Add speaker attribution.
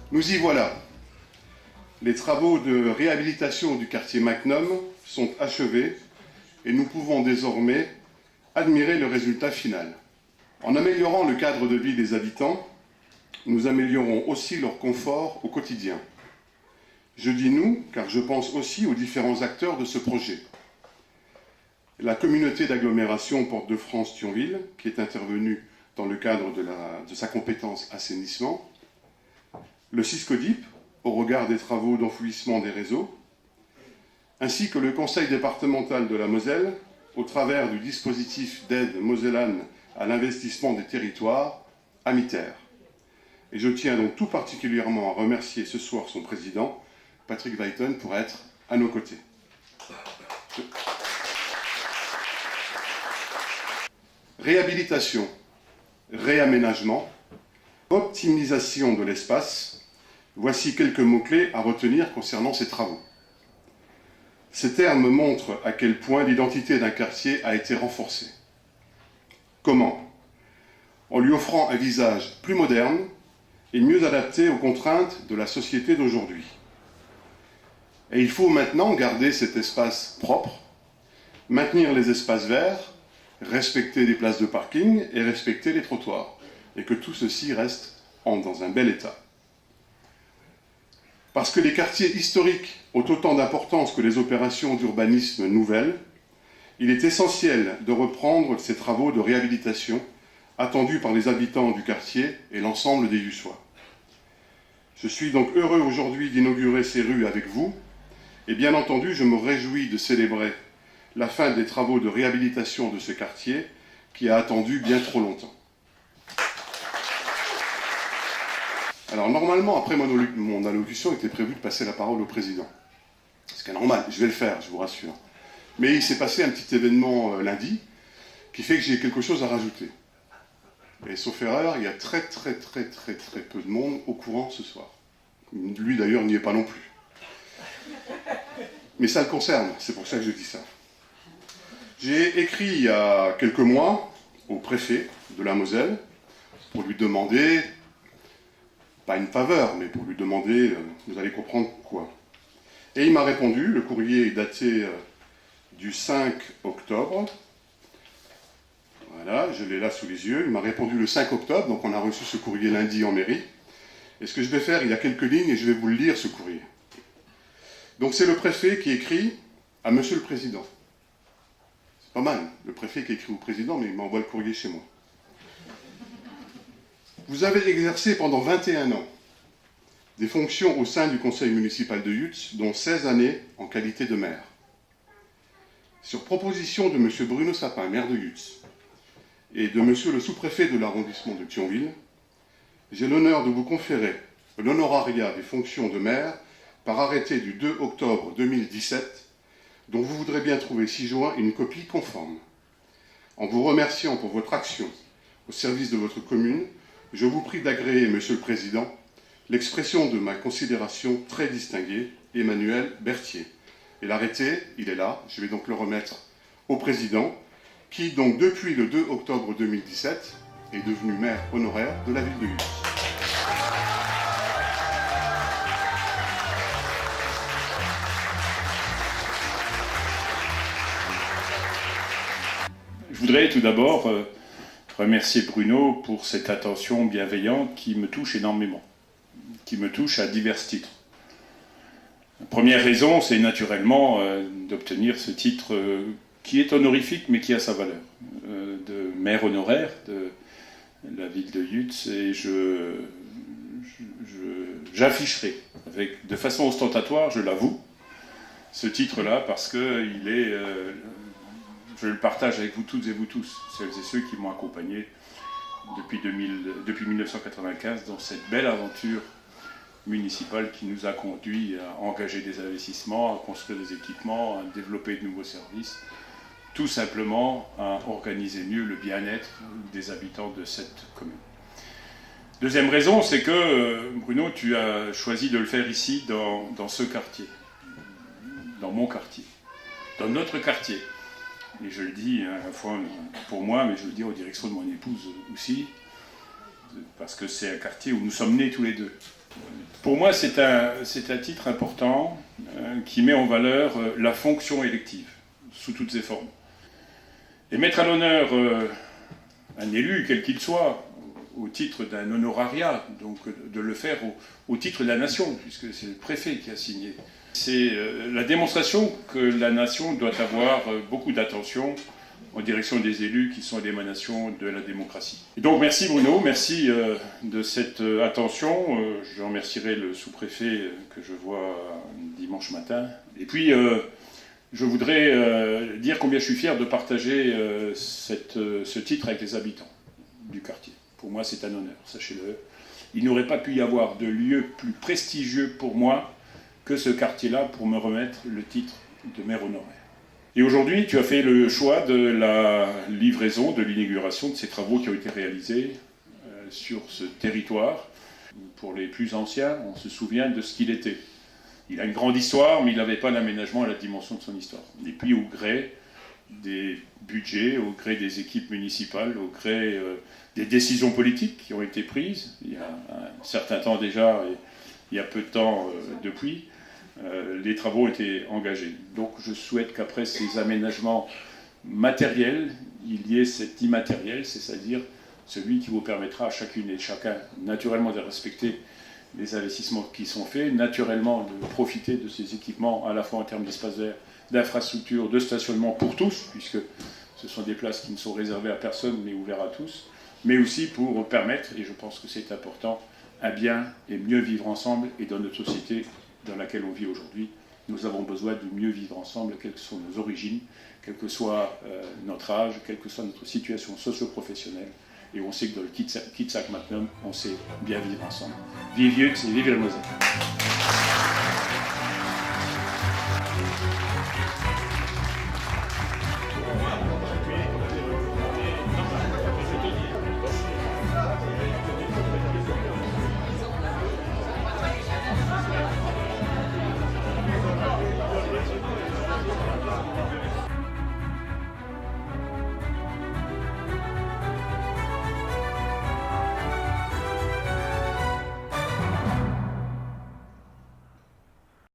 Speaker 1: Nous y voilà. Les travaux de réhabilitation du quartier Macnum sont achevés et nous pouvons désormais admirer le résultat final. En améliorant le cadre de vie des habitants, nous améliorons aussi leur confort au quotidien. Je dis nous, car je pense aussi aux différents acteurs de ce projet. La communauté d'agglomération Porte-de-France-Thionville, qui est intervenue dans le cadre de sa compétence assainissement, le SYSCODIP, au regard des travaux d'enfouissement des réseaux, ainsi que le Conseil départemental de la Moselle, au travers du dispositif d'aide mosellane à l'investissement des territoires, AMITER. Et je tiens donc tout particulièrement à remercier ce soir son président, Patrick Weiten, pour être à nos côtés. Réhabilitation, réaménagement, optimisation de l'espace, voici quelques mots-clés à retenir concernant ces travaux. Ces termes montrent à quel point l'identité d'un quartier a été renforcée. Comment? En lui offrant un visage plus moderne et mieux adapté aux contraintes de la société d'aujourd'hui. Et il faut maintenant garder cet espace propre, maintenir les espaces verts, respecter les places de parking et respecter les trottoirs, et que tout ceci reste dans un bel état. Parce que les quartiers historiques ont autant d'importance que les opérations d'urbanisme nouvelles, il est essentiel de reprendre ces travaux de réhabilitation attendus par les habitants du quartier et l'ensemble des Yussois. Je suis donc heureux aujourd'hui d'inaugurer ces rues avec vous, et bien entendu, je me réjouis de célébrer la fin des travaux de réhabilitation de ce quartier qui a attendu bien trop longtemps. Alors normalement, après mon allocution, il était prévu de passer la parole au président. Ce qui est normal, je vais le faire, je vous rassure. Mais il s'est passé un petit événement lundi qui fait que j'ai quelque chose à rajouter. Et sauf erreur, il y a très peu de monde au courant ce soir. Lui d'ailleurs n'y est pas non plus. Mais ça le concerne, c'est pour ça que je dis ça. J'ai écrit il y a quelques mois au préfet de la Moselle pour lui demander, pas une faveur, mais pour lui demander, vous allez comprendre quoi. Et il m'a répondu, le courrier est daté du 5 octobre. Voilà, je l'ai là sous les yeux. Il m'a répondu le 5 octobre, donc on a reçu ce courrier lundi en mairie. Et ce que je vais faire, il y a quelques lignes et je vais vous le lire, ce courrier. Donc c'est le préfet qui écrit à Monsieur le Président. C'est pas mal, le préfet qui écrit au Président, mais il m'envoie le courrier chez moi. Vous avez exercé pendant 21 ans des fonctions au sein du conseil municipal de Yutz, dont 16 années en qualité de maire. Sur proposition de M. Bruno Sapin, maire de Yutz, et de M. le sous-préfet de l'arrondissement de Thionville, j'ai l'honneur de vous conférer l'honorariat des fonctions de maire par arrêté du 2 octobre 2017, dont vous voudrez bien trouver ci-joint une copie conforme. En vous remerciant pour votre action au service de votre commune, je vous prie d'agréer, Monsieur le Président, l'expression de ma considération très distinguée, Emmanuel Berthier. Et l'arrêté, il est là, je vais donc le remettre au Président, qui donc depuis le 2 octobre 2017 est devenu maire honoraire de la ville de Yutz.
Speaker 2: Je voudrais tout d'abord remercier Bruno pour cette attention bienveillante qui me touche énormément, qui me touche à divers titres. La première raison, c'est naturellement d'obtenir ce titre qui est honorifique, mais qui a sa valeur, de maire honoraire de la ville de Yutz, et j'afficherai de façon ostentatoire, je l'avoue, ce titre-là, parce que il est, je le partage avec vous toutes et vous tous, celles et ceux qui m'ont accompagné depuis 1995 dans cette belle aventure municipale qui nous a conduit à engager des investissements, à construire des équipements, à développer de nouveaux services, tout simplement à organiser mieux le bien-être des habitants de cette commune. Deuxième raison, c'est que, Bruno, tu as choisi de le faire ici, dans ce quartier, dans mon quartier, dans notre quartier. Et je le dis à la fois pour moi, mais je le dis aux directions de mon épouse aussi, parce que c'est un quartier où nous sommes nés tous les deux. Pour moi, c'est un titre important qui met en valeur la fonction élective, sous toutes ses formes. Et mettre à l'honneur un élu, quel qu'il soit, au titre d'un honorariat, donc de le faire au titre de la nation, puisque c'est le préfet qui a signé. C'est la démonstration que la nation doit avoir beaucoup d'attention en direction des élus qui sont l'émanation de la démocratie. Et donc merci Bruno, merci de cette attention. Je remercierai le sous-préfet que je vois dimanche matin. Et puis je voudrais dire combien je suis fier de partager ce titre avec les habitants du quartier. Pour moi, c'est un honneur, sachez-le. Il n'aurait pas pu y avoir de lieu plus prestigieux pour moi que ce quartier-là pour me remettre le titre de maire honoraire. Et aujourd'hui, tu as fait le choix de la livraison, de l'inauguration de ces travaux qui ont été réalisés sur ce territoire. Pour les plus anciens, on se souvient de ce qu'il était. Il a une grande histoire, mais il n'avait pas l'aménagement et la dimension de son histoire. Et puis, au gré des budgets, au gré des équipes municipales, au gré des décisions politiques qui ont été prises, il y a un certain temps déjà, et il y a peu de temps depuis, les travaux ont été engagés. Donc je souhaite qu'après ces aménagements matériels, il y ait cet immatériel, c'est-à-dire celui qui vous permettra à chacune et chacun, naturellement, de respecter les investissements qui sont faits, naturellement de profiter de ces équipements, à la fois en termes d'espace vert, d'infrastructures, de stationnement pour tous, puisque ce sont des places qui ne sont réservées à personne mais ouvertes à tous, mais aussi pour permettre, et je pense que c'est important, à bien et mieux vivre ensemble. Et dans notre société dans laquelle on vit aujourd'hui, nous avons besoin de mieux vivre ensemble, quelles que soient nos origines, quel que soit notre âge, quelle que soit notre situation socio-professionnelle. Et on sait que dans le Kitsap Magnum, on sait bien vivre ensemble. Vive Yux et vive la Moselle.